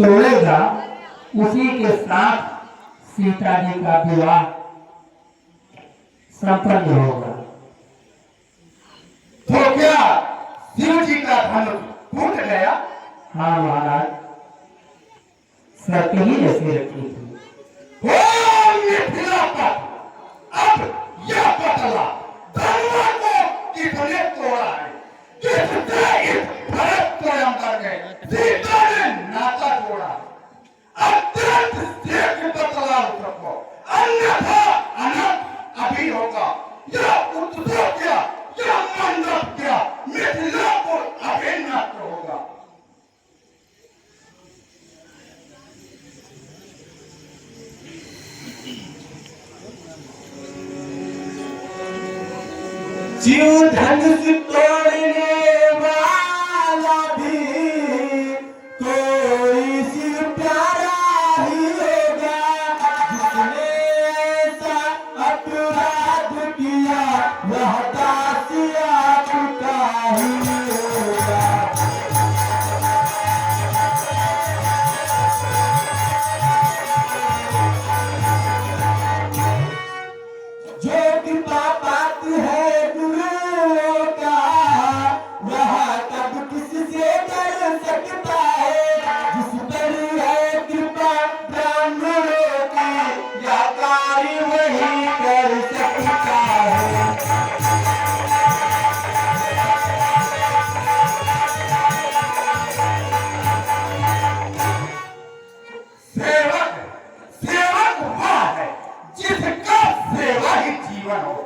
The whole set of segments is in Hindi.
तोड़ेगा, उसी के साथ सीता जी का विवाह संपन्न होगा। तो क्या शिव जी का धनुष टूट गया? हाँ महाराज, शर्त ही ऐसी रखी थी। मिथिला का अब यह बदला धनुआ को किसने तोड़ा है, किसने इस भरत को अंदर गए सीता ने नाता जोड़ा। अत्यंत शीघ्र बदलाव रखो, अन्यथा अनंत अभी होगा। यह उत्सव क्या, यह मंडप क्या, मिथिलापुर अभी नष्ट होगा। जीव धनुष तोड़ने वाला भी कोई शिव प्यारा ही होगा, जिसने ऐसा अपराध किया वह दासिया का ही होगा। जो कृपा बात है गुरुओं का, वह कब किससे कर सकता है, जिस पर है कृपा ब्राह्मणों की, या कार्य वही कर सकता है। सेवक सेवक वह है जिसका सेवा ही जीवन हो,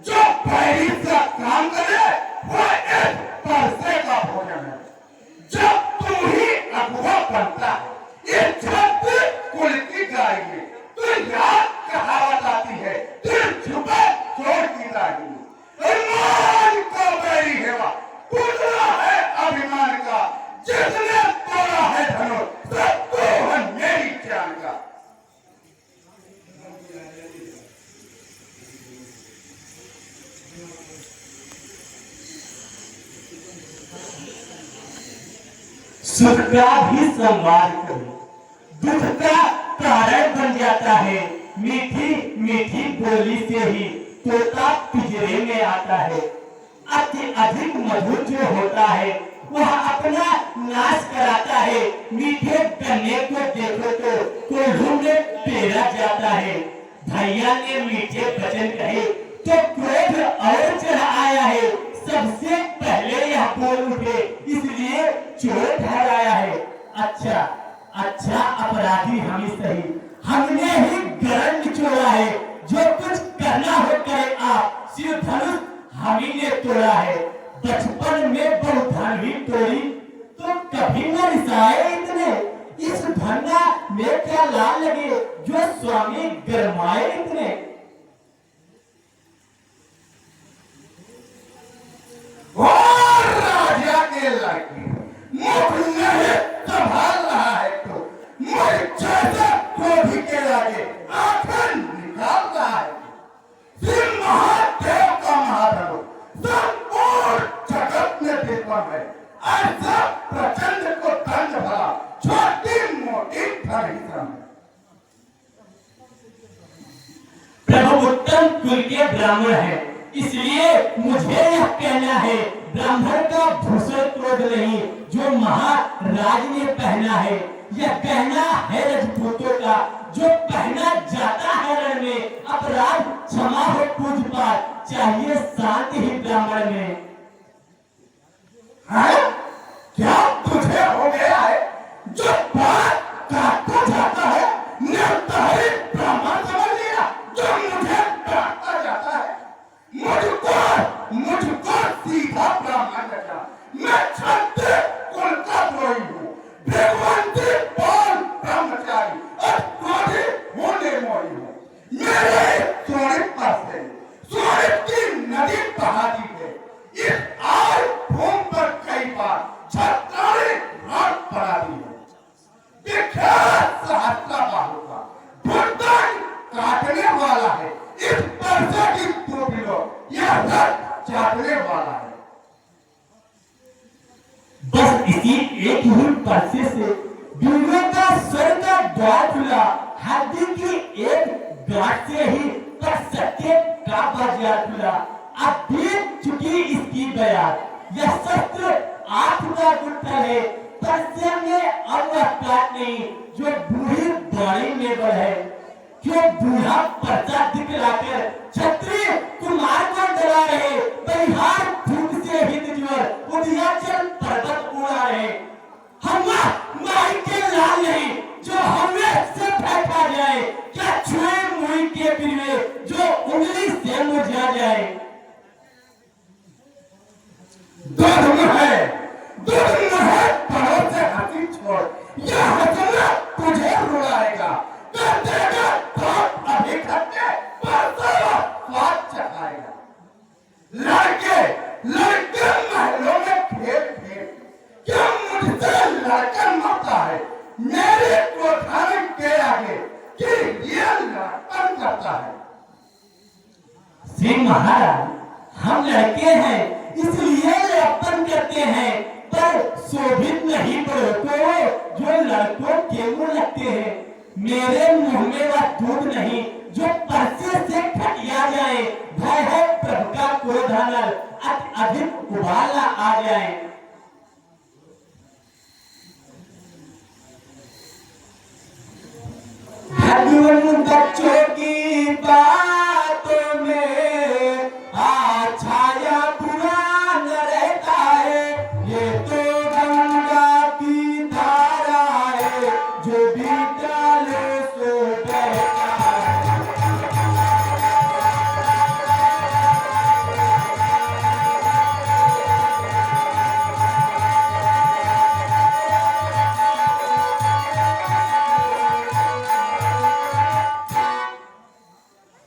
जो पैरी से काम करे वह एक परसे का भोजन है। जब तू ही अगुआ बनता है ये छत्ती कुल की गाड़ी में, तो याद कहावत आती है दिल छुपे चोर की दाढ़ी में। ईमान का बैरी है वह, टूटना है अभिमान का, जिसने तोड़ा है धनुष सब तो है मेरी जान का। सुख का भी संवाद करो, दुख का कारण बन जाता है, मीठी मीठी बोली से ही तोता पिंजरे में आता है। अति अधिक मधुर जो होता है वह अपना नाश कराता है, मीठे गन्ने को देखो तो कोल्हू में पेरा जाता है। भैया ने मीठे वचन कहे तो क्रोध और चढ़ आया है, सबसे पहले यह बोल उठे इसलिए चोर ठहराया है। अच्छा अच्छा अपराधी हम ही सही, हमने ही गरज निचोड़ा है, जो कुछ करना हो करे आप, शिव धनुष हम ही ने तोड़ा है। बचपन में बहुधन भी तोड़ी तो कभी न रिसाए इतने, इस धन्ना में क्या लाल लगे जो स्वामी गरमाए इतने। और राजा के लड़के मुख नहीं संभाल रहा है तो मुझ जैसे क्रोधी के आगे आंखें निकाल रहा है। श्री महादेव का महाधनुष संपूर्ण जगत में विद्वान है, ऐसा प्रचंड को दंड भरा छोटी मोटी धरित्रम है। प्रभु उत्तम कुल के ब्राह्मण है, इसलिए मुझे यह कहना है, ब्राह्मण का भूषण क्रोध नहीं जो महाराज ने पहना है। यह कहना है राजपूतों का जो पहना जाता है रण में। अपराध क्षमा हो पूजपाठ, चाहिए शांति ही ब्राह्मण में। है? क्या तुझे हो गया है जो बात काटता जाता है, निर्धारित ब्राह्मण समझ लिया जो मुझे काटता जाता है। मुझको सीधा ब्राह्मण लगा, मैं क्षत्रिय कुल का द्रोही हूँ, भगवंती पाल ब्रह्मचारी और क्रोधी होने मोही हूँ। मेरे स्वरूप पास है, स्वरूप की नदी बहा दी है, इस आय भूमि पर कई बार छत्रारी रात पड़ा दी है। विख्यात सहस्त्र बाहु का भुगतान काटने वाला है, इस परसे की टोपी लो, यह रथ चाटने वाला है। बस इसी एक ही परसे से द्वार खुला, हड्डी की एक गांठ से ही पर सत्य का बाजार खुला। अब बीत चुकी इसकी बयात, यह शस्त्र आंख का गुत्थल है, पर में अब वह काट नहीं जो बूढ़ी बाड़ी में बढ़े। क्यों बूढ़ा पर्चा दिखलाकर छत्री कुमार को डरा रहे, बलिहार धूप से हित ज्वर उदयाचल पर्वत उड़ा रहे। हम माई के लाल नहीं जो हमें से फेंका जाए, क्या छुए मुई के बिरवे जो उंगली से मुरझा जाए। दूध है पड़ोस से हंसी छोड़, यह हंसना तुझे रुलाएगा, कर देगा बाप अभी खट्टे परसों स्वाद चखाएगा। लड़के महलों में खेल खेल क्या मुझसे लड़का मरता है, मेरे कोठारी के आगे कि ये लड़कन करता है। सिंह महाराज, हम लड़के हैं इसलिए लड़कन करते हैं, पर शोभित नहीं पड़ो जो लड़कों के मुंह लगते हैं। मेरे मुंह में वह दूध नहीं जो परसे से खटिया जाए, भय है प्रभु का क्रोध अधिक उबाला आ जाए। भगवान बच्चों की बातों में छाया बुरा न रहता है, ये तो गंगा की धारा है जो भी डाले सो बहता है।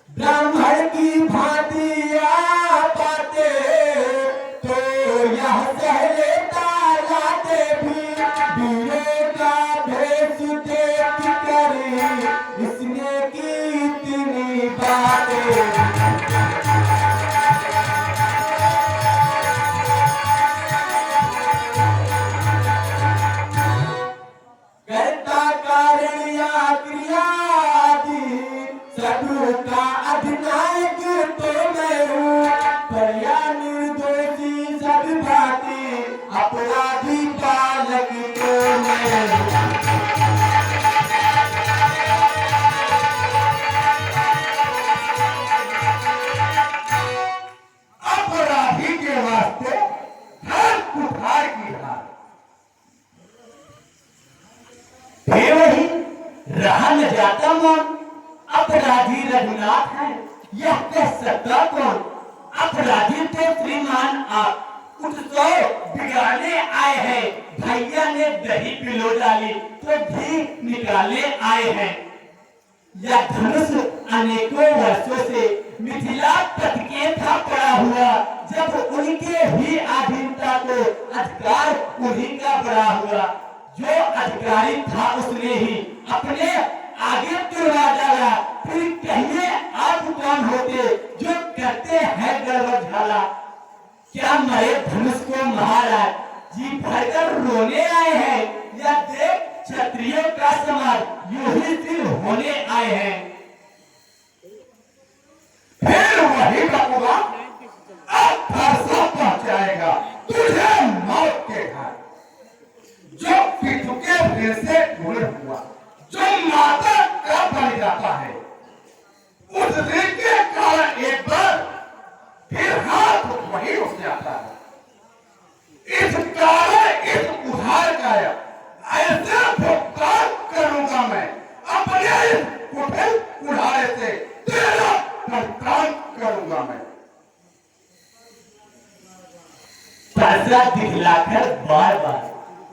ब्राह्मण की भांति पाते तो यह सहलेता लाते भी, वीरों का भेष देख कर इसने की इतनी बातें। कर्ता कारण या क्रिया सबका अधिनायक तो मैं हूँ, पर या निर्दोषी सब भांति अपराधी बालक तो मैं हूँ। अपराधी के वास्ते हर कुठार की हार, वही रहा न जाता मन, अपराधी रघुनाथ है यह कह सकता कौन। अपराधी तो श्रीमान आप उत्सव बिगाड़ने आए हैं, भैया ने दही पिलो डाली तो घी निकालने आए हैं। यह धनुष अनेकों वर्षों से मिथिला पथ के था पड़ा हुआ, जब उनके ही अधीनता को अधिकार उन्हीं का बड़ा हुआ। जो अधिकारी था उसने ही अपने आगे तुड़वा डाला, फिर कहिए आप कौन होते जो करते हैं गर्व झाला। क्या मरे धनुष को महाराज जी भरकर रोने आए हैं, या देख क्षत्रियों का समाज यूं ही सिर होने आए हैं। फिर वही बकुआ अब फरसा पहुंचाएगा तुझे मौत के घर, जो पितु के फिर से पूर्ण हुआ, जो माता का बन जाता है, उस दिन के कारण एक बार फिर हाथ वही उठ जाता है। इस कारण इस उधार का ऐसे भुगतान करूंगा मैं, अपने इस कुटिल उधारे से तेरा भुगतान करूंगा मैं। पैसा दिखलाकर बार बार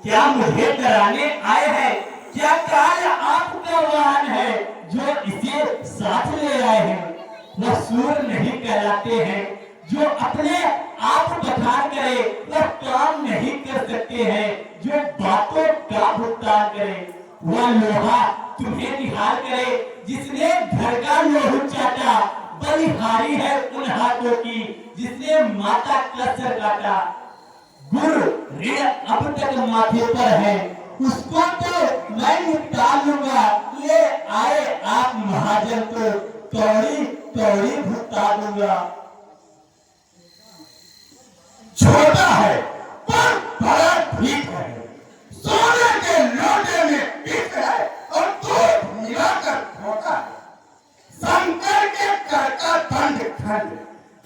क्या मुझे डराने आए हैं, क्या काल आपका वाहन है जो इसे साथ ले आए हैं। वह सूर नहीं कहलाते हैं जो अपने आप बखान करे, वह काम नहीं कर सकते हैं जो बातों का भुगतान करे। वह लोहा तुम्हें निहार करे जिसने घर का लोहू चाटा, बलिहारी है उन हाथों की जिसने माता का सर काटा। गुरु ऋण अब तक माथे पर है, उसको तो मैं निकाल लूंगा, आए आप महाजन तो कौड़ी कौड़ी भुगता दूंगा। छोटा है पर बड़ा ठीक है, सोने के लोटे में पीठ है और दूध मिलाकर खोता है। शंकर के कर का दंड खंड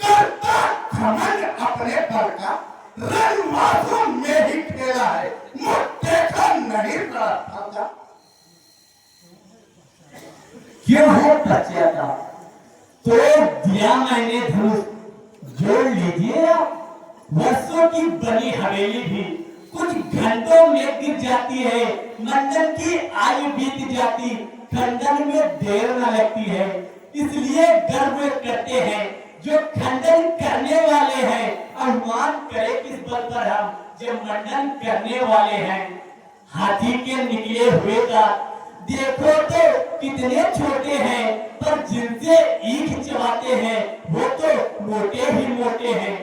करता घमंड अपने बल का, रणमासों में ही खेला है, मुझ देखा नहीं था। क्यों है पश्चाता? तो दिया मैंने धनुष, जोड़ लीजिए आप। वर्षों की बनी हवेली भी कुछ घंटों में गिर जाती है, मंडन की आयु बीत जाती, खंडन में देर न लगती है। इसलिए गर्व करते हैं जो खंडन करने वाले हैं, अनुमान करे किस बल पर हम जो मंडन करने वाले हैं। हाथी के निकले हुए दांत देखो तो कितने छोटे हैं, पर जिनसे ईख चबाते हैं वो तो मोटे ही मोटे हैं।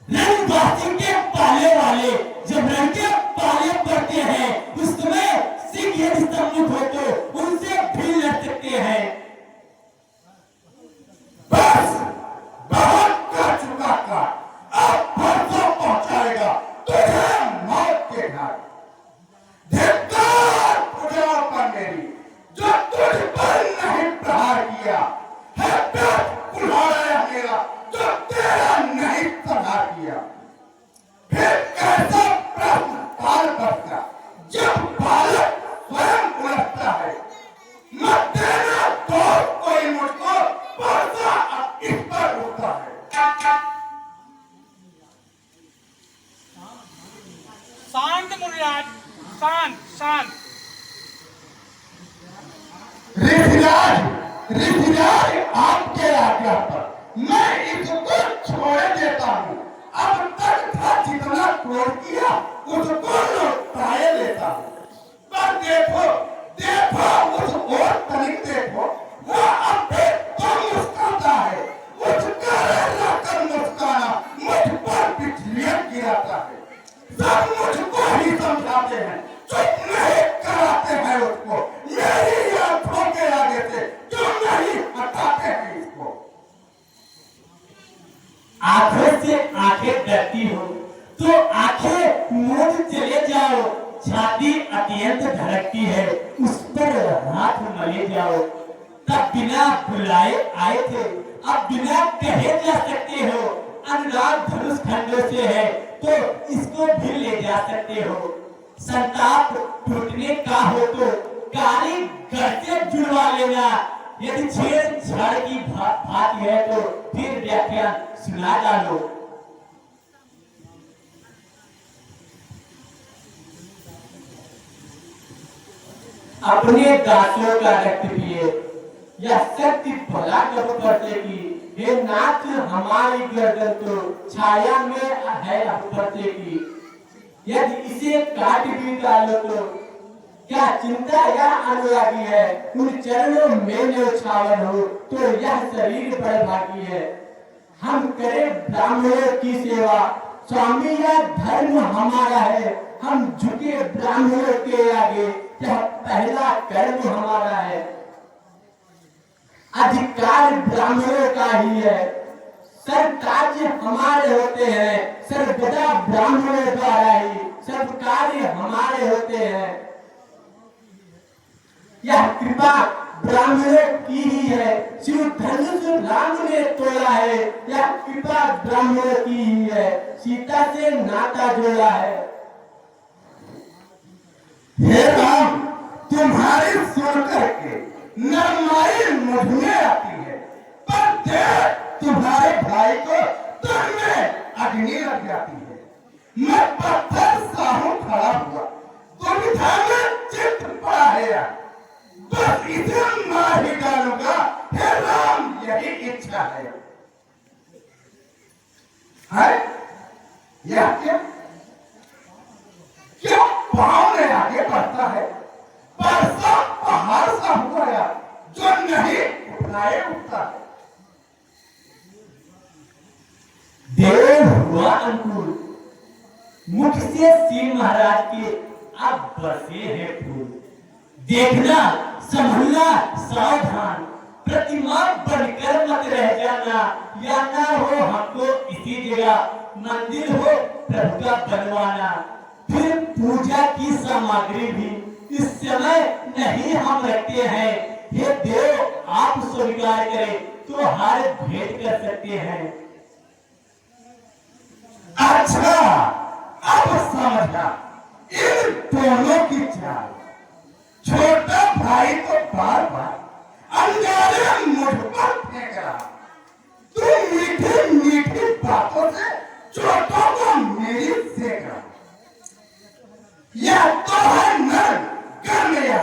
रणबाजी के पाले वाले जब रंग के पाले पड़ते हैं, उस समय सिंह यदि सम्मुख हो तो उनसे भी लड़ सकते हैं। बस बहुत कर चुका का, अब परसों पहुंचाएगा तुझे मौत के घर। धिक्कार पुजाओ पर मेरी, जो तुझ पर नहीं प्रहार किया है, पेट कुल्हाड़ा मेरा जो तेरा नहीं प्रहार किया। फिर कैसा प्रश्न पाल बचता जब बालक स्वयं उलझता है। मत देना तो कोई मुझको परसा अब इस पर उठता है। शांत मुनिराज, शांत शांत। ऋषिराज आपके आज्ञा पर मैं इसको छोड़ देता हूँ। अब तक था जितना क्रोध किया उसको लौटाए लेता हूँ। पर देखो देखो उस ओर तनिक देखो, वो अब भी तो मुस्कुराता है। उसका रहकर मुस्कुराना मुझ पर बिजलियां गिराता है। सब मुझको ही समझाते हैं, चुप नहीं कराते हैं उसको। मेरी आंखों के आगे से क्यों नहीं हटाते हैं इसको। आंखों से आंखें डरती हो तो आंखें मूंद चले जाओ। छाती अत्यंत धड़कती है, उस पर हाथ मले जाओ। तब बिना बुलाए आए थे, अब बिना कहे जा सकते हो। अनुराग धनुष खंडों से है तो इसको भी ले जा सकते हो। संताप टूटने का हो तो कारीगर से जुड़वा लेना। यदि छेड़छाड़ की बात है तो फिर व्याख्यान सुना डालो। अपने दासों का रक्त पिए, यह शक्ति भला कब कर सकी। हे नाथ हमारी गर्दन तो छाया में है अब पर्दे की। यदि इसे काट भी डालो तो क्या चिंता या अनुरागी है। उन चरणों में न्यौछावर हो तो यह शरीर बड़भागी है। हम करें ब्राह्मणों की सेवा, स्वामी यह धर्म हमारा है। हम झुके ब्राह्मणों के आगे, यह पहला कर्म हमारा है। अधिकार ब्राह्मणों का ही है, सब कार्य हमारे होते हैं। सर्वदा ब्राह्मणों द्वारा ही सब कार्य हमारे होते हैं। यह कृपा ब्राह्मणों की ही है, शिव धनुष राम ने तोड़ा है। यह कृपा ब्राह्मणों की ही है, सीता से नाता जोड़ा है। हे राम, तुम्हारी सुन करके नरमाई मुझ में आती है, पर देख तुम्हारे भाई को तन में अग्नि लग जाती है। मैं पत्थर सा हूं खड़ा हुआ, दुविधा में चित्त पड़ा है। बस इसे मार ही डालूंगा। हे राम, यही इच्छा है। यह क्या क्यों पाँव ने आगे बढ़ता है। परसा पहाड़ सा हुआ यार, जो नहीं उठाए उठता है। देव हुआ अंकुर, मुख से सिंह महाराज के अब बरसे हैं फूल। देखना संभलना सावधान, प्रतिमा बनकर मत रह जाना, या ना हो हमको इसी जगह मंदिर हो प्रभु का बनवाना। फिर पूजा की सामग्री भी इस समय नहीं हम रखते हैं, हे देव आप स्वीकार करें तो हार भेंट कर सकते हैं। अच्छा, अब समझा इन दोनों की चाल। छोटा भाई तो बार बार अंगारे मुझ पर फेंक रहा, तू मीठी मीठी बातों से छोटों को मेरी सेक रहा। यह तो है नर कर लिया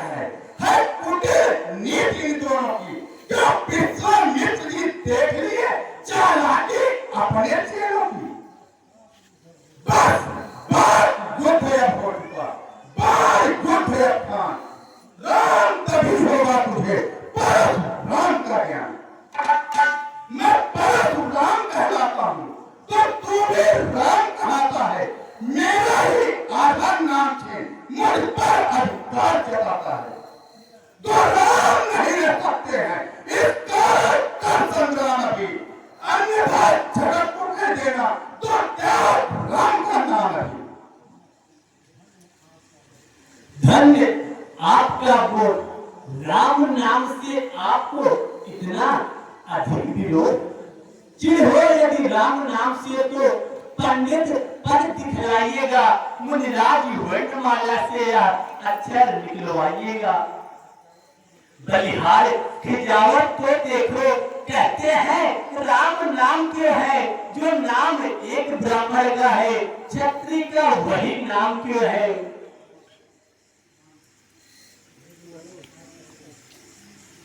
है कुटिर नीति इन दोनों की, जो विश्वामित्र जी देख लिए चालाकी अपने चेलों की। बस बार युद्ध है भोट का, बार युद्ध है खान। राम तभी होगा तुझे परशुराम का ज्ञान। मैं परशुराम कहलाता हूँ तो तू भी राम कहता है। मेरा ही आधा नाम छीन मुझ पर अधिकार जताता है। तो राम नहीं रह सकते हैं इस कारण का संग्राम अभी, अन्यथा जगत को कह देना तो क्या राम का नाम है। धन्य आपका वोट, राम नाम से आपको इतना अधिक विरोध। चिढ़ हो यदि राम नाम से तो पंडित पद दिखलाइएगा, मुनिराज वर्णमाला से अक्षर निकलवाइएगा। बलिहार खिजावट को देखो, कहते हैं राम नाम क्यों है, जो नाम एक ब्राह्मण का है, क्षत्रिय का वही नाम क्यों है।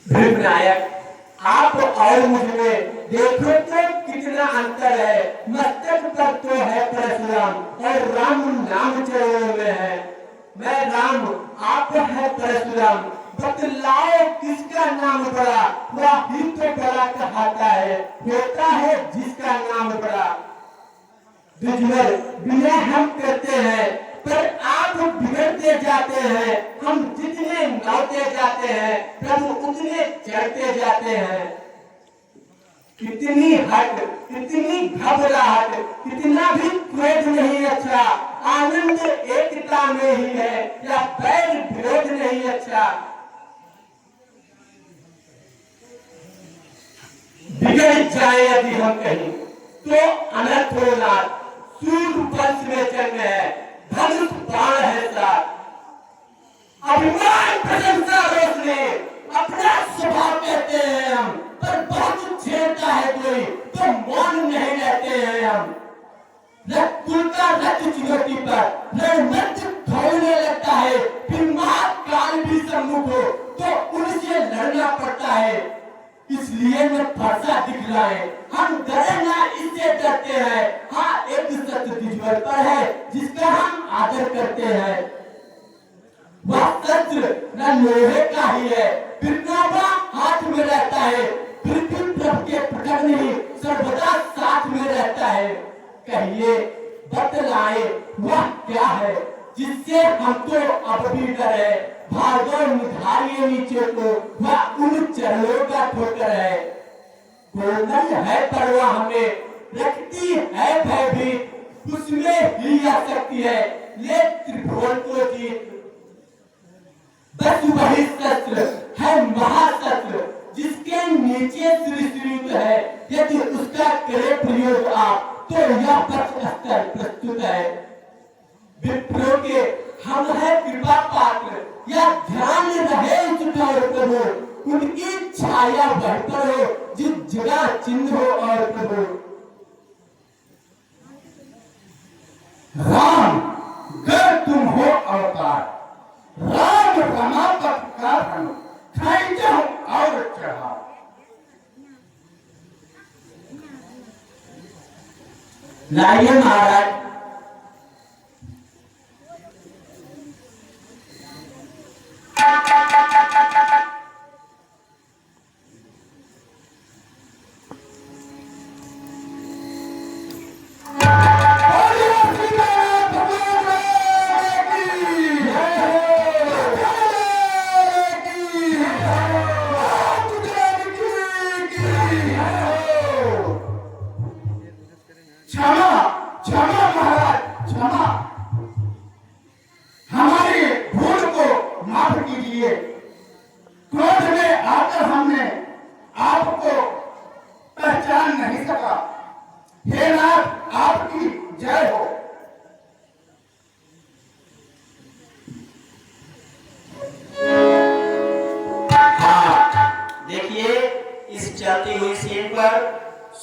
भीमनायक आप और मुझमें देखो तो कितना अंतर है। मस्तक पर तो है परशुराम और राम नाम चरणों में है। मैं राम, आप है परशुराम, बतलाओ किसका नाम बड़ा, वह ही तो बड़ा कहता है, होता है जिसका नाम बड़ा। दुश्मन बिना हम करते हैं पर आप बिगड़ते जाते हैं, हम जितने नौते जाते हैं प्रभु उतने चढ़ते जाते हैं। कितनी हट, कितनी घबराहट, कितना भी क्रोध नहीं अच्छा, आनंद एकता में ही है, या बैर विरोध नहीं अच्छा। बिगड़ जाए यदि हम कहीं तो अनर्थ होना। सूर्य वंश में जन्म है, धनुष बाण है साथ, अभिमान प्रशंसा रोशनी अपना स्वभाव कहते हैं हम, पर बहुत छेड़ता है कोई तो मौन नहीं रहते हैं हम। कुल का रथ चुनौती पर रणमंत्र दौड़ने लगता है, फिर महाकाल भी सम्मुख हो तो उनसे लड़ना पड़ता है। इसलिए मैं फरसा दिखलाए, हम डरे ना इससे डरते हैं। हाँ, एक सत्य दुश्मन पर है जिसका हम आदर करते हैं, वह सत्य न लोहे का ही है, फिर हाथ में रहता है, फिर भी प्रभु के प्रकट नहीं सर्वदा साथ में रहता है। कहिए बतलाए वह क्या है जिससे हमको अब भी डर है। भागो निधारिये नीचे को, वह उन चरणों का ठोकर है। कोमल है परवाह हमें, रखती है भयभीत, उसमें ही आ सकती है ले त्रिभुवन को जीत। बस वही शस्त्र है महाशस्त्र जिसके नीचे त्रिशूल है, यदि उसका करे प्रयोग आप तो यह पक्ष स्तर प्रस्तुत है। विप्रो के हम है कृपा पात्र, या ध्यान रहे इस ठौर पर हो, उनकी छाया वह पर हो जिस जगह चिन्ह हो और प्रभु। राम गर तुम हो अवतार, राम रमापत का धन खींचो और चढ़ा। लाइए महाराज।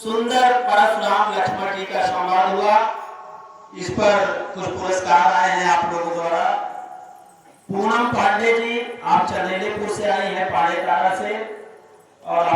सुंदर परशुराम लक्ष्मण जी का संवाद हुआ। इस पर कुछ पुरस्कार आए हैं आप लोगों द्वारा। पूनम पांडे जी, आप चंदेलीपुर से आई हैं, पाड़ेकारा से, और